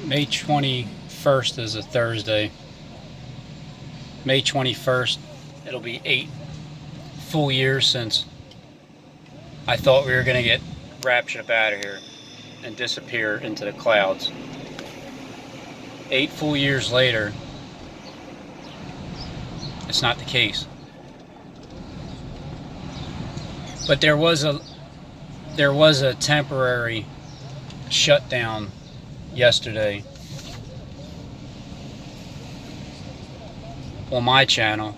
May 21st is a Thursday. May 21st, it'll be 8 full years since I thought we were going to get raptured up out of here and disappear into the clouds. 8 full years later, it's not the case. But there was a temporary shutdown yesterday on my channel,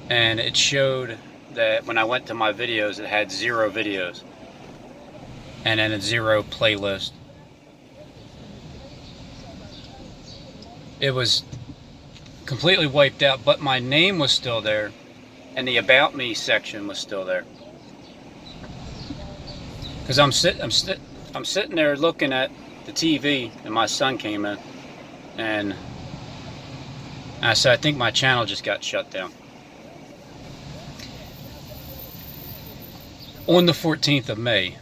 and it showed that when I went to my videos, it had 0 videos and then a 0 playlist. It was completely wiped out, but my name was still there and the About Me section was still there. Because I'm sitting there looking at the TV, and my son came in, and I said, I think my channel just got shut down. On the 14th of May,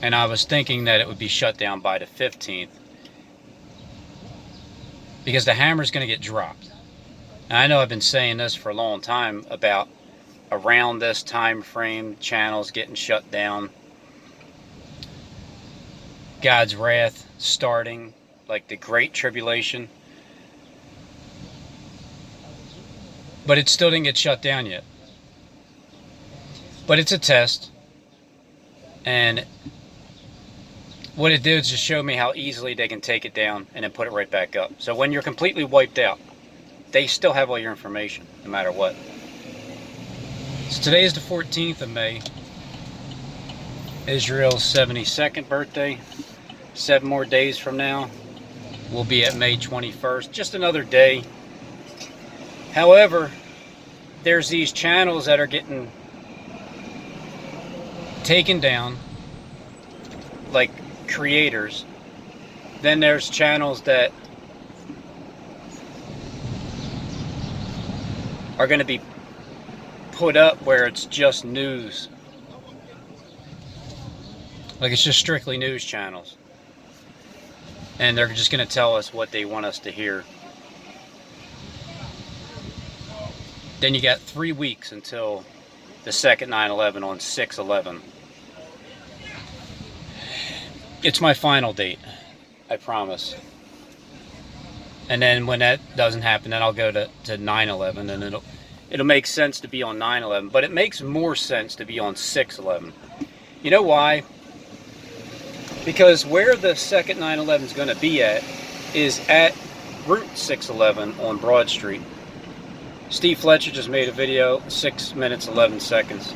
and I was thinking that it would be shut down by the 15th, because the hammer's going to get dropped. And I know I've been saying this for a long time about around this time frame, channels getting shut down, God's wrath starting, like the Great Tribulation. But it still didn't get shut down yet. But it's a test. And what it did is just show me how easily they can take it down and then put it right back up. So when you're completely wiped out, they still have all your information, no matter what. So today is the 14th of May. Israel's 72nd birthday. 7 more days from now, we'll be at May 21st. Just another day. However, there's these channels that are getting taken down, like creators. Then there's channels that are going to be put up where it's just news. Like it's just strictly news channels. And they're just going to tell us what they want us to hear. Then you got 3 weeks until the second 9/11 on 6/11. It's my final date, I promise. And then when that doesn't happen, then I'll go to 9/11, and it'll make sense to be on 9/11. But it makes more sense to be on 6/11. You know why? Because where the second 9/11 is going to be at is at Route 611 on Broad Street. Steve Fletcher just made a video, 6 minutes 11 seconds.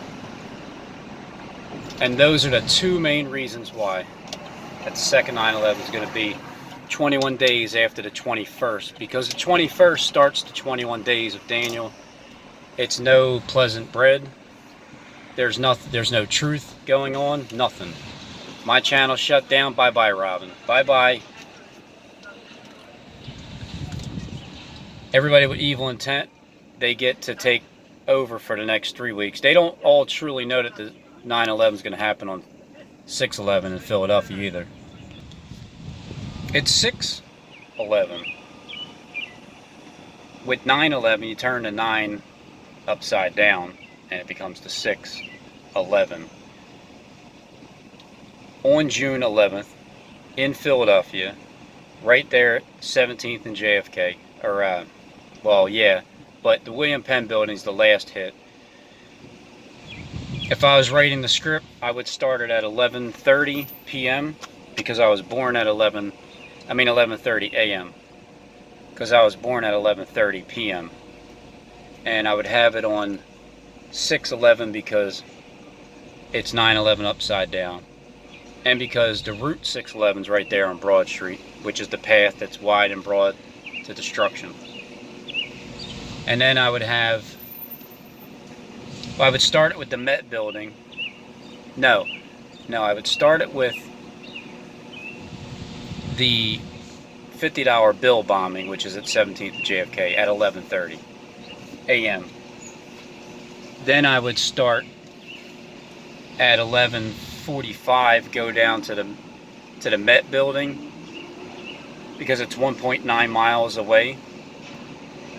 And those are the 2 main reasons why that the second 9/11 is going to be 21 days after the 21st. Because the 21st starts the 21 days of Daniel. It's no pleasant bread. There's no truth going on, nothing. My channel shut down. Bye-bye, Robin. Bye-bye. Everybody with evil intent, they get to take over for the next 3 weeks. They don't all truly know that the 9/11 is going to happen on 6/11 in Philadelphia either. It's 6/11. With 9/11, you turn the 9 upside down, and it becomes the 6/11. On June 11th, in Philadelphia, right there at 17th and JFK, or, well, yeah, but the William Penn building's the last hit. If I was writing the script, I would start it at 11:30 p.m. because I was born at 11:30 a.m. because I was born at 11:30 p.m. And I would have it on 6/11 because it's 9/11 upside down. And because the Route 611 is right there on Broad Street, which is the path that's wide and broad to destruction. And then I would start it with the Met building. No, I would start it with the $50 bill bombing, which is at 17th JFK at 11:30 a.m. Then I would start at 11:30 11:45 go down to the Met building because it's 1.9 miles away.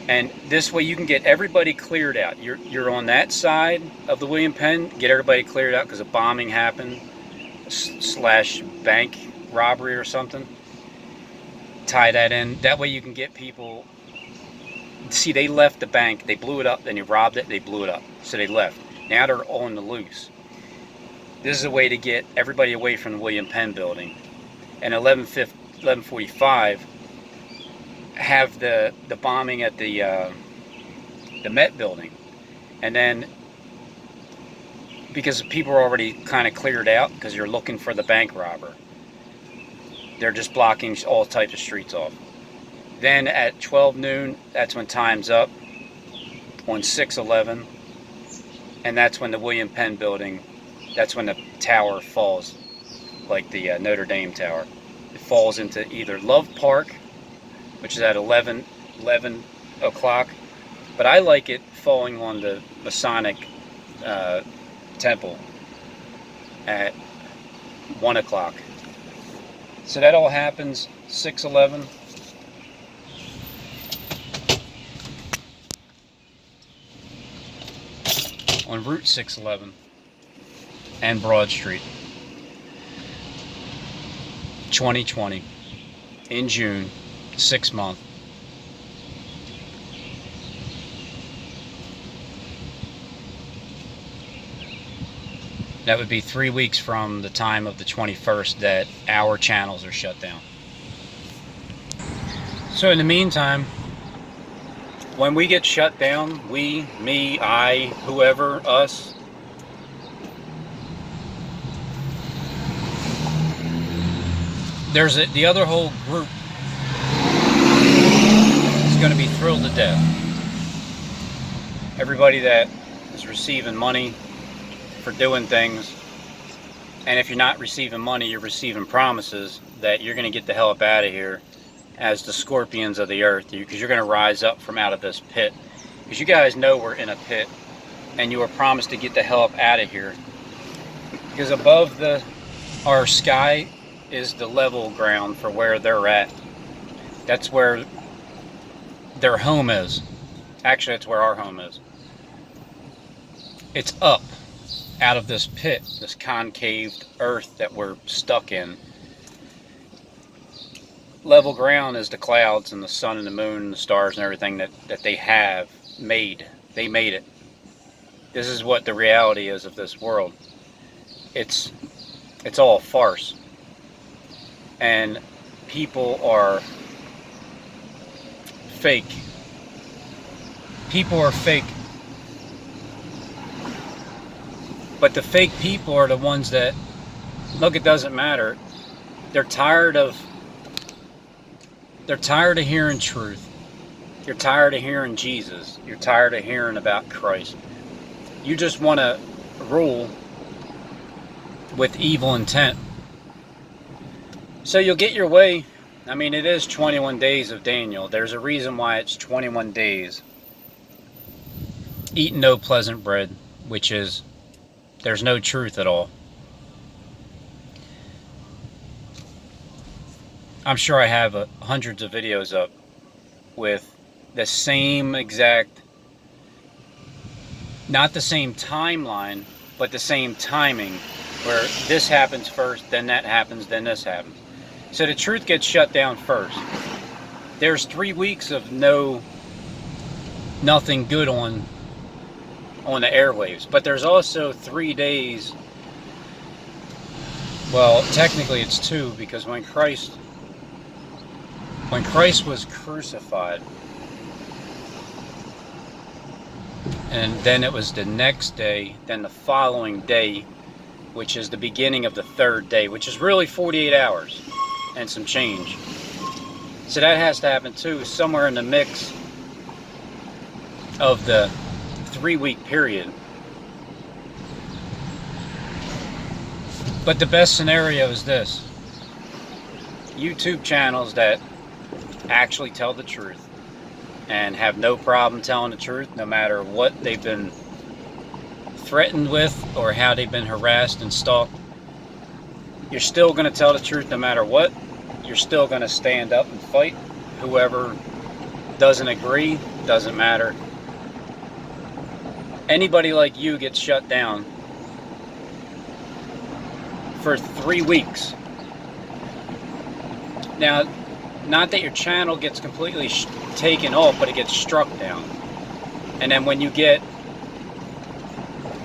And this way you can get everybody cleared out. You're on that side of the William Penn, get everybody cleared out because a bombing happened, slash bank robbery or something. Tie that in. That way you can get people. See, they left the bank, they blew it up, then you robbed it, they blew it up. So they left. Now they're on the loose. This is a way to get everybody away from the William Penn building. And 11:45 have the bombing at the Met building. And then, because people are already kind of cleared out because you're looking for the bank robber, they're just blocking all types of streets off. Then at 12 noon, that's when time's up on 6/11, and that's when the William Penn building, that's when the tower falls, like the Notre Dame tower. It falls into either Love Park, which is at 11 o'clock, but I like it falling on the Masonic temple at 1 o'clock. So that all happens 6/11. On Route 611 and Broad Street, 2020, in June, 6th month. That would be 3 weeks from the time of the 21st that our channels are shut down. So in the meantime, when we get shut down, we, me, I, whoever, us, the other whole group is going to be thrilled to death. Everybody that is receiving money for doing things, and if you're not receiving money, you're receiving promises that you're going to get the hell up out of here as the scorpions of the earth, because you're going to rise up from out of this pit. Because you guys know we're in a pit, and you were promised to get the hell up out of here. Because above our sky is the level ground for where they're at. That's where their home is. Actually, that's where our home is. It's up out of this pit, this concaved earth that we're stuck in. Level ground is the clouds and the sun and the moon and the stars and everything that they have made. They made it. This is what the reality is of this world. It's all a farce. And people are fake. People are fake. But the fake people are the ones that, look, it doesn't matter. They're tired of hearing truth. You're tired of hearing Jesus. You're tired of hearing about Christ. You just want to rule with evil intent. So you'll get your way. I mean, it is 21 days of Daniel. There's a reason why it's 21 days. Eat no pleasant bread, which is, there's no truth at all. I'm sure I have hundreds of videos up with the same exact, not the same timeline, but the same timing, where this happens first, then that happens, then this happens. So the truth gets shut down first. There's 3 weeks of nothing good on the airwaves, but there's also 3 days, well, technically it's 2, because when Christ was crucified, and then it was the next day, then the following day, which is the beginning of the 3rd day, which is really 48 hours and some change. So that has to happen too, somewhere in the mix of the 3-week period. But the best scenario is this: YouTube channels that actually tell the truth and have no problem telling the truth, no matter what they've been threatened with or how they've been harassed and stalked. You're still going to tell the truth no matter what. You're still going to stand up and fight. Whoever doesn't agree, doesn't matter. Anybody like you gets shut down for 3 weeks. Now, not that your channel gets completely taken off, but it gets struck down. And then when you get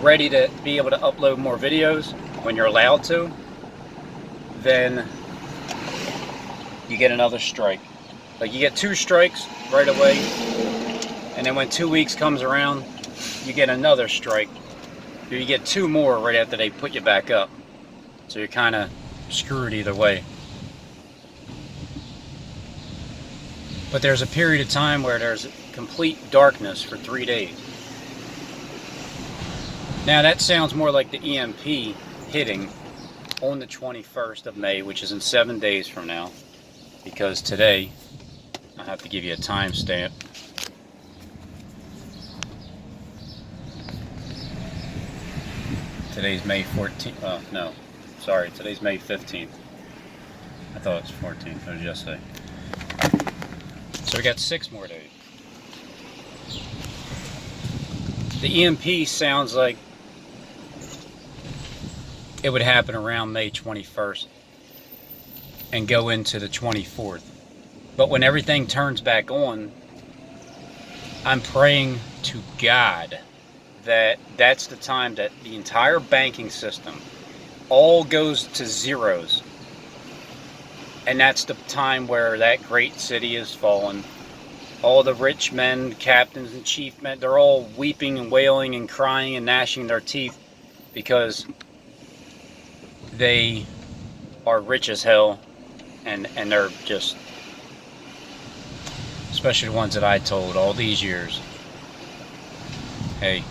ready to be able to upload more videos, when you're allowed to, then you get another strike. Like, you get 2 strikes right away, and then when 2 weeks comes around, you get another strike. You get 2 more right after they put you back up. So you're kind of screwed either way. But there's a period of time where there's complete darkness for 3 days. Now that sounds more like the EMP hitting on the 21st of May, which is in 7 days from now. Because today, I have to give you a timestamp. Today's May 14th. No, sorry, today's May 15th. I thought it was 14th. What did you just say? So we got 6 more days. The EMP sounds like it would happen around May 21st and go into the 24th. But when everything turns back on, I'm praying to God that that's the time that the entire banking system all goes to zeros. And that's the time where that great city has fallen. All the rich men, captains and chief men, they're all weeping and wailing and crying and gnashing their teeth because they are rich as hell, and they're just, especially the ones that I told all these years, hey,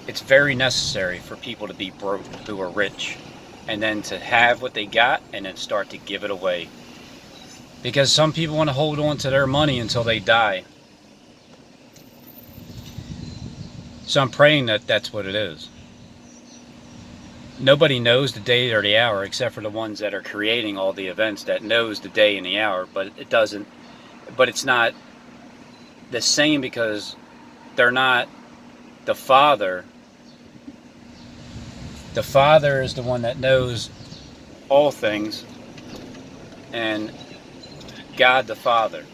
it's very necessary for people to be broke who are rich, and then to have what they got and then start to give it away. Because some people want to hold on to their money until they die. So I'm praying that that's what it is. Nobody knows the day or the hour except for the ones that are creating all the events that knows the day and the hour, but it doesn't, but it's not the same because they're not the Father. The Father is the one that knows all things, and God the Father.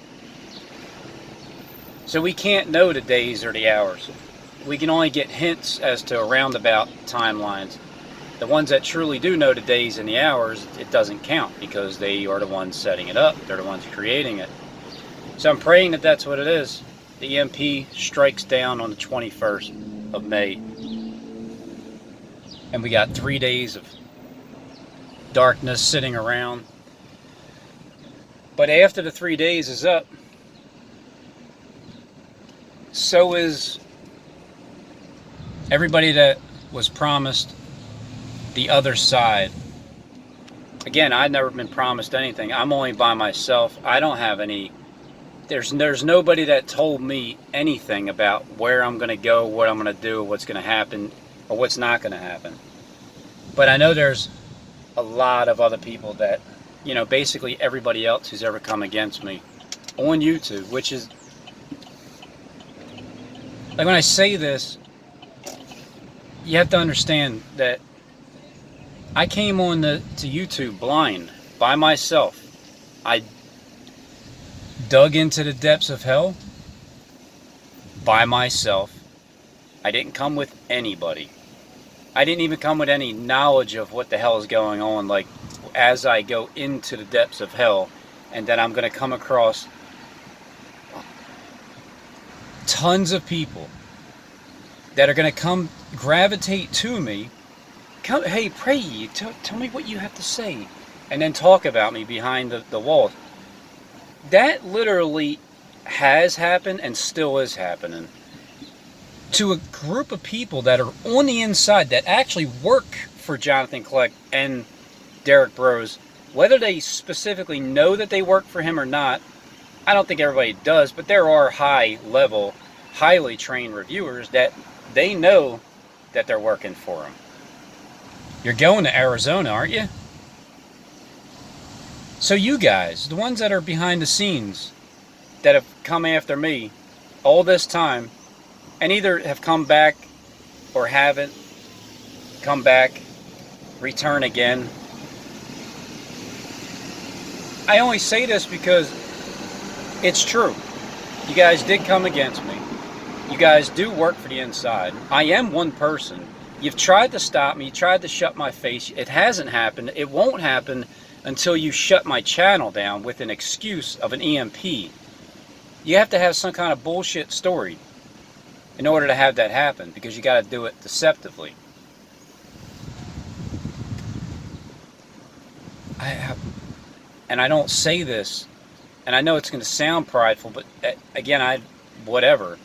So we can't know the days or the hours. We can only get hints as to roundabout timelines. The ones that truly do know the days and the hours, it doesn't count because they are the ones setting it up. They're the ones creating it. So I'm praying that that's what it is. The EMP strikes down on the 21st of May. And we got 3 days of darkness sitting around. But after the 3 days is up, so is everybody that was promised the other side. Again, I've never been promised anything. I'm only by myself. I don't have any, there's nobody that told me anything about where I'm going to go, what I'm going to do, what's going to happen, or what's not going to happen. But I know there's a lot of other people that, you know, basically everybody else who's ever come against me on YouTube, which is, like, when I say this, you have to understand that I came on to YouTube blind, by myself. I dug into the depths of hell by myself. I didn't come with anybody. I didn't even come with any knowledge of what the hell is going on, like, as I go into the depths of hell, and then I'm going to come across tons of people that are going to come gravitate to me. Come, hey, pray, tell me what you have to say, and then talk about me behind the wall. That literally has happened and still is happening to a group of people that are on the inside that actually work for Jonathan Kleck and Derek Bros. Whether they specifically know that they work for him or not, I don't think everybody does, but there are high-level, highly trained reviewers that they know that they're working for him. You're going to Arizona, aren't you? So you guys, the ones that are behind the scenes, that have come after me all this time, and either have come back or haven't come back, return again. I only say this because it's true. You guys did come against me. You guys do work for the inside. I am one person. You've tried to stop me. You tried to shut my face. It hasn't happened. It won't happen until you shut my channel down with an excuse of an EMP. You have to have some kind of bullshit story in order to have that happen, because you got to do it deceptively. And I don't say this, and I know it's going to sound prideful, but again, whatever.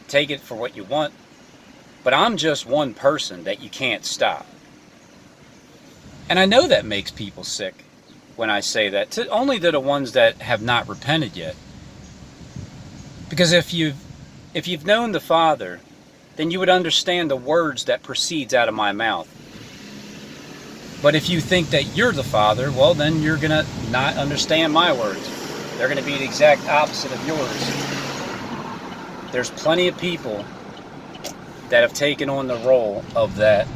Take it for what you want. But I'm just one person that you can't stop. And I know that makes people sick when I say that, only to the ones that have not repented yet. Because if you've known the Father, then you would understand the words that proceeds out of my mouth. But if you think that you're the Father, well, then you're going to not understand my words. They're going to be the exact opposite of yours. There's plenty of people that have taken on the role of that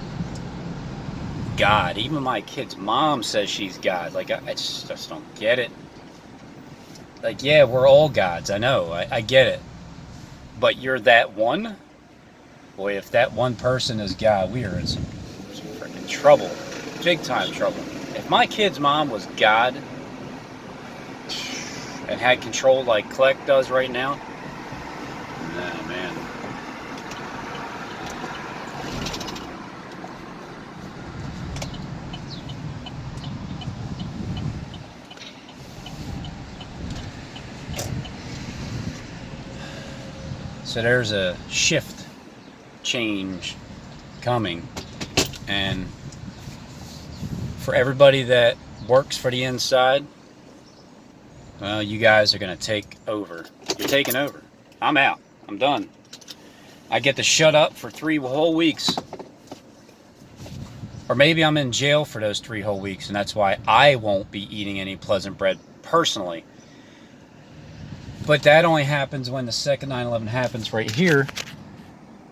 God. Even my kid's mom says she's God. Like, I just don't get it. Like, yeah, we're all gods. I know. I get it. But you're that one? Boy, if that one person is God, we are in some freaking trouble. Big time trouble. If my kid's mom was God and had control like Kleck does right now, oh man. So there's a shift change coming, and for everybody that works for the inside, well, you guys are going to take over. You're taking over. I'm out. I'm done. I get to shut up for 3 whole weeks. Or maybe I'm in jail for those 3 whole weeks, and that's why I won't be eating any pleasant bread personally. But that only happens when the second 9/11 happens right here,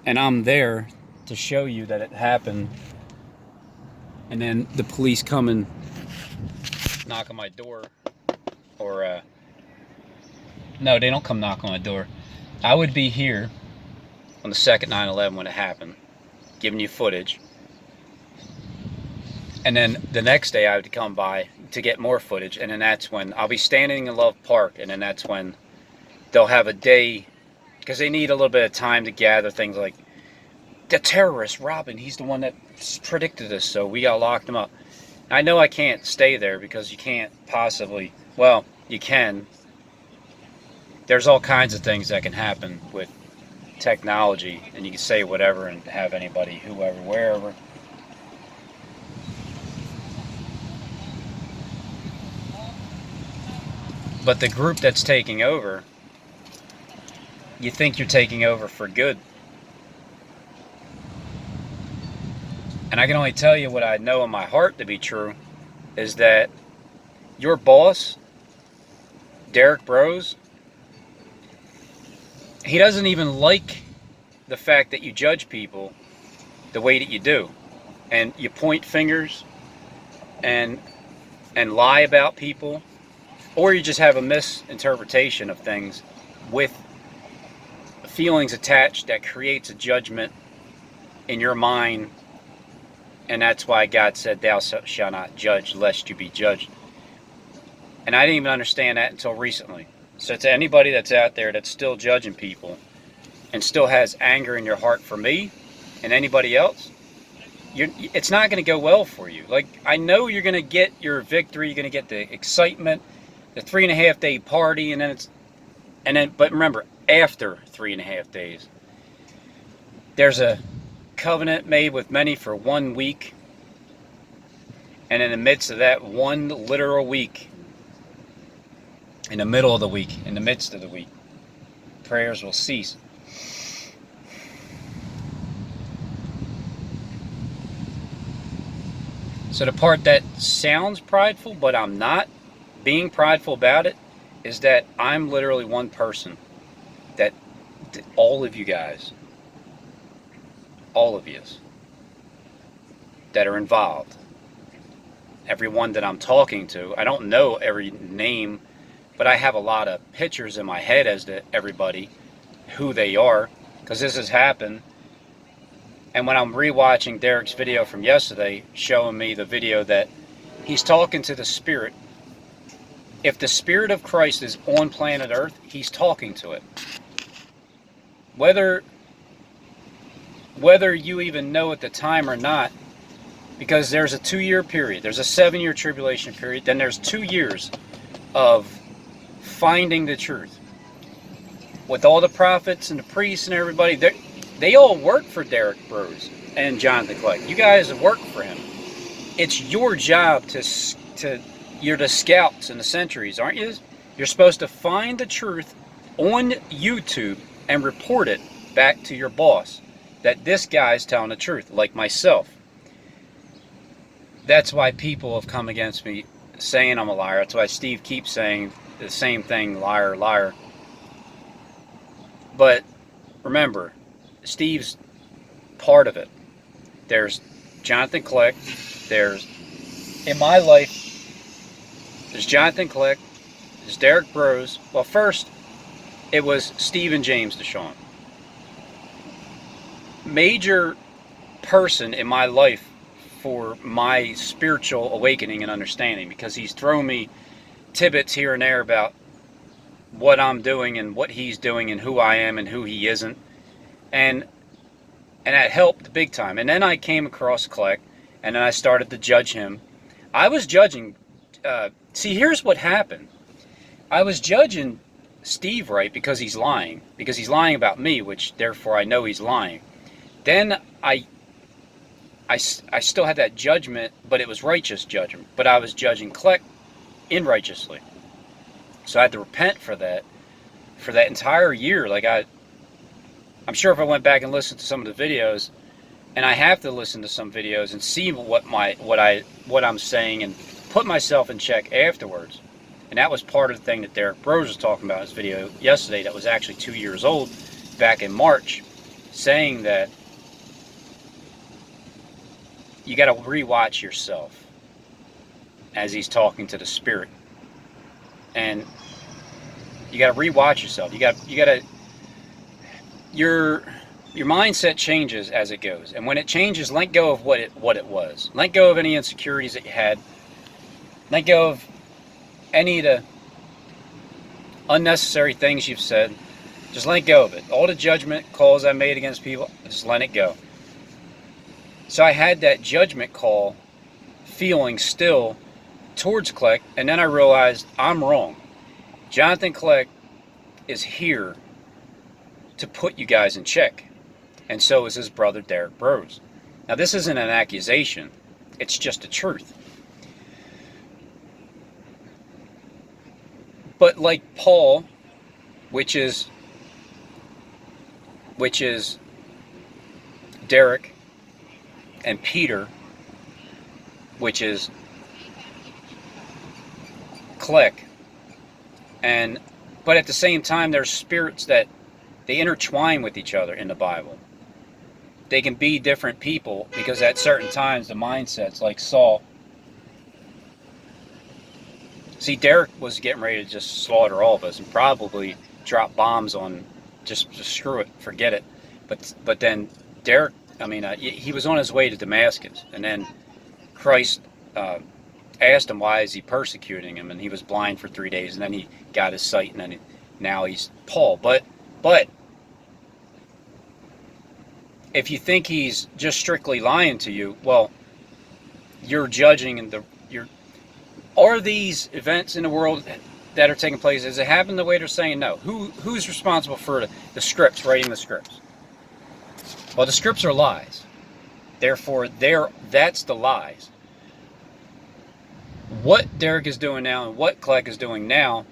and I'm there to show you that it happened. And then the police come and knock on my door, or no, they don't come knock on my door. I would be here on the second 9/11 when it happened, giving you footage, and then the next day I would come by to get more footage, and then that's when I'll be standing in Love Park, and then that's when they'll have a day, because they need a little bit of time to gather things like, the terrorist, Robin, he's the one that predicted this, so we got locked him up. I know I can't stay there because you can't possibly, well, you can. There's all kinds of things that can happen with technology, and you can say whatever and have anybody, whoever, wherever. But the group that's taking over, you think you're taking over for good. And I can only tell you what I know in my heart to be true, is that your boss, Derek Bros, he doesn't even like the fact that you judge people the way that you do. And you point fingers and lie about people, or you just have a misinterpretation of things with feelings attached that creates a judgment in your mind. And that's why God said, thou shalt not judge lest you be judged. And I didn't even understand that until recently. So to anybody that's out there that's still judging people and still has anger in your heart for me and anybody else, it's not going to go well for you. Like, I know you're going to get your victory, you're going to get the excitement, the 3.5 day party, and then but remember, after 3.5 days, there's a covenant made with many for 1 week, and in the midst of that 1 literal week, in the middle of the week, in the midst of the week, prayers will cease. So the part that sounds prideful, but I'm not being prideful about it, is that I'm literally one person that all of you guys, all of you that are involved, everyone that I'm talking to, I don't know every name, but I have a lot of pictures in my head as to everybody, who they are, because this has happened. And when I'm rewatching Derek's video from yesterday, showing me the video that he's talking to the Spirit, if the Spirit of Christ is on planet Earth, he's talking to it. Whether you even know at the time or not, because there's a 2-year period, there's a 7-year tribulation period, then there's 2 years of finding the truth. With all the prophets and the priests and everybody, they all work for Derek Bros and Jonathan Clegg. You guys work for him. It's your job you're the scouts and the sentries, aren't you? You're supposed to find the truth on YouTube and report it back to your boss that this guy's telling the truth, like myself. That's why people have come against me saying I'm a liar. That's why Steve keeps saying the same thing, liar, liar. But remember, Steve's part of it. There's Jonathan Clegg. There's, in my life, there's Jonathan Clegg. There's Derek Bros. Well, first, it was Steve and James Deshawn. Major person in my life for my spiritual awakening and understanding, because he's thrown me tidbits here and there about what I'm doing and what he's doing and who I am and who he isn't. And that helped big time. And then I came across Clegg, and then I started to judge him. I was judging, see, here's what happened. I was judging Steve right because he's lying about me, which therefore I know he's lying. Then I still had that judgment, but it was righteous judgment. But I was judging Clegg unrighteously. So I had to repent for that entire year. Like I'm sure if I went back and listened to some of the videos, and I have to listen to some videos and see what I'm saying and put myself in check afterwards. And that was part of the thing that Derek Bros was talking about in his video yesterday that was actually 2 years old, back in March, saying that you got to rewatch yourself as he's talking to the Spirit. And you got to rewatch yourself. You got to your mindset changes as it goes. And when it changes, let go of what it was. Let go of any insecurities that you had. Let go of any of the unnecessary things you've said. Just let go of it. All the judgment calls I made against people, just let it go. So I had that judgment call feeling still towards Clegg, and then I realized I'm wrong. Jonathan Clegg is here to put you guys in check, and so is his brother Derek Bros. Now this isn't an accusation, it's just the truth. But like Paul, which is Derek, and Peter, which is Clegg, but at the same time, there's spirits that they intertwine with each other in the Bible. They can be different people because at certain times the mindsets, like Saul. See, Derek was getting ready to just slaughter all of us and probably drop bombs on, just screw it, forget it. But then Derek, he was on his way to Damascus, and then Christ asked him, why is he persecuting him? And he was blind for 3 days, and then he got his sight, and then now he's Paul. But if you think he's just strictly lying to you, well, you're judging, and are these events in the world that are taking place, does it happen the way they're saying? No. Who's responsible for the scripts, writing the scripts? Well, the scripts are lies. Therefore, that's the lies. What Derek is doing now and what Clegg is doing now,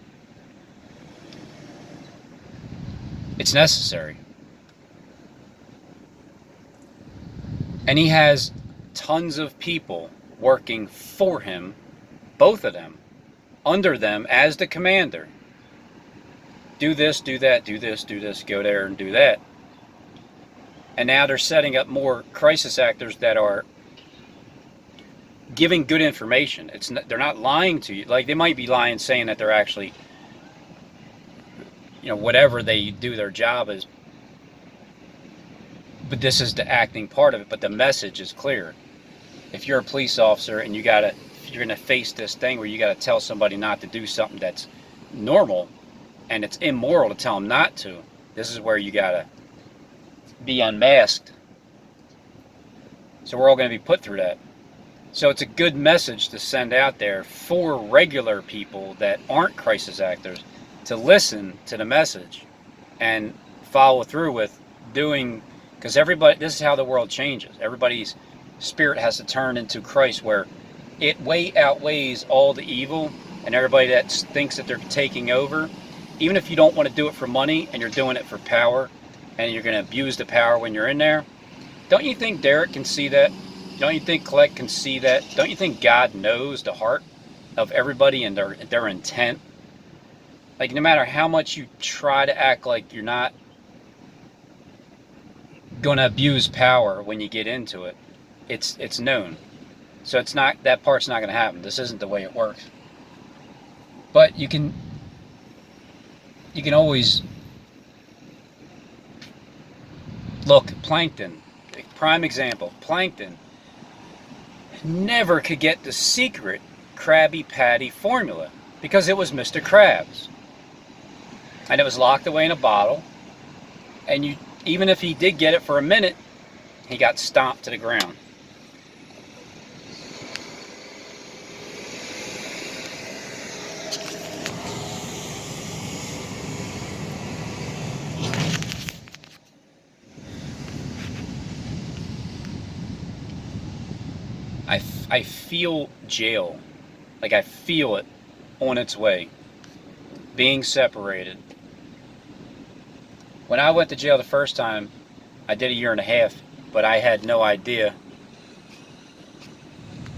it's necessary. And he has tons of people working for him, both of them, under them as the commander. Do this, do that, do this, do this, go there and do that. And now they're setting up more crisis actors that are giving good information. They're not lying to you. Like, they might be lying saying that they're actually, whatever they do their job is, but this is the acting part of it. But the message is clear. If you're a police officer and you're going to face this thing where you got to tell somebody not to do something that's normal and it's immoral to tell them not to, this is where you got to be unmasked. So we're all going to be put through that. So it's a good message to send out there for regular people that aren't crisis actors to listen to the message and follow through with doing, because this is how the world changes. Everybody's spirit has to turn into Christ, where it way outweighs all the evil, and everybody that thinks that they're taking over, even if you don't want to do it for money and you're doing it for power, and you're going to abuse the power when you're in there. Don't you think Derek can see that? Don't you think Colette can see that? Don't you think God knows the heart of everybody and their intent? Like, no matter how much you try to act like you're not going to abuse power when you get into it, it's known. So that part's not going to happen. This isn't the way it works. But you can always look. Plankton, prime example. Plankton never could get the secret Krabby Patty formula because it was Mr. Krabs, and it was locked away in a bottle. And even if he did get it for a minute, he got stomped to the ground. I feel jail. Like, I feel it on its way. Being separated. When I went to jail the first time, I did a year and a half, but I had no idea